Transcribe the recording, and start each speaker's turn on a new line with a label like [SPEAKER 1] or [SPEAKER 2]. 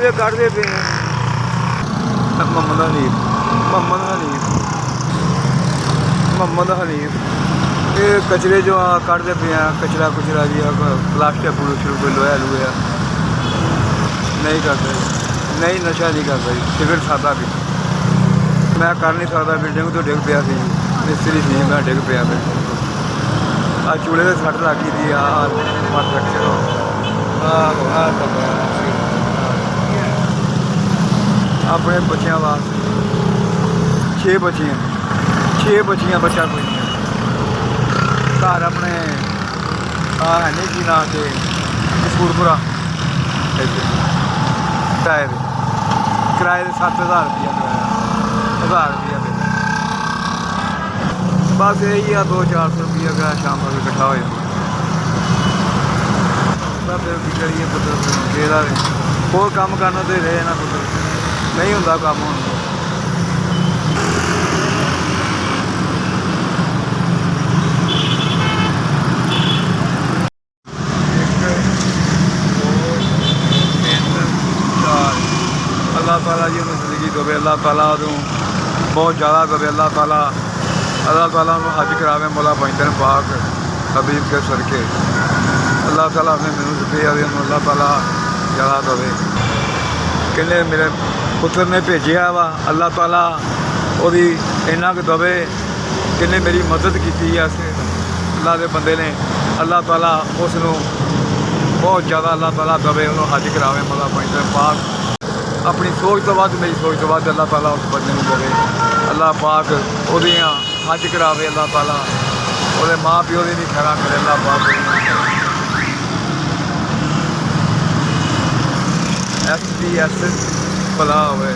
[SPEAKER 1] कचरे काटते पे हैं। मोहम्मद हनीफ, मोहम्मद हनीफ, मोहम्मद हनीफ, ये कचरे जो काटते पे हैं, कचरा कुचरा जी प्लास्टिक कोई लोहा लुहा नहीं करते, नहीं नशा नहीं करता जी, सिगरट खाता भी मैं कर नहीं सकता। बिल्डिंग तो डिग पिया सी, मिस्त्री सी, मैं डिग पिया बिल्डिंग तो। आ चूल्हे से सट लग गई थी, अपने बच्चों वास्ते 6 बच्चियाँ, 6 बच्चियाँ, बच्चा कोई नहीं घर अपने है नहीं कि ना के सूरपुरा किराए दे 7,000 रुपया किराया, 1,000 रुपया दे बस यही है। 200-400 रुपया का शाम को इकट्ठा हो जाता। फिर की करिए पुत्र बेरा होर काम करना तो रहे ना पुत्र नहीं होंगे काम होने अल्लाह ताला जी उन्हें जिंदगी देवे, अल्लाह ताला बहुत ज़्यादा देवे, अल्लाह ताला हज करावे मौला पैंतन पाक हबीब के सदके। अल्लाह ताला अपने मैनू दिखे जाए, अल्लाह ताला ज़्यादा देवे। कहने मेरे पुत्र ने भेजा वा, अल्लाह ताला ओदी इन्ना क देवे। कहने मेरी मदद की अल्लाह के बंदे ने, अल्लाह ताला उसनों बहुत ज़्यादा अल्लाह ताला देवे, उन्होंने हज करावे मौला पैंतन पाक। अपनी सोच तो वध, मेरी सोच तो वध अल्लाह ताला उस बंदे को देवे। अल्लाह पाक ओदियां हज करावे, अल्लाह ताला ओदे माँ प्यो दी भी खैरा करे, अल्लाह पाक SDSS भला होवे।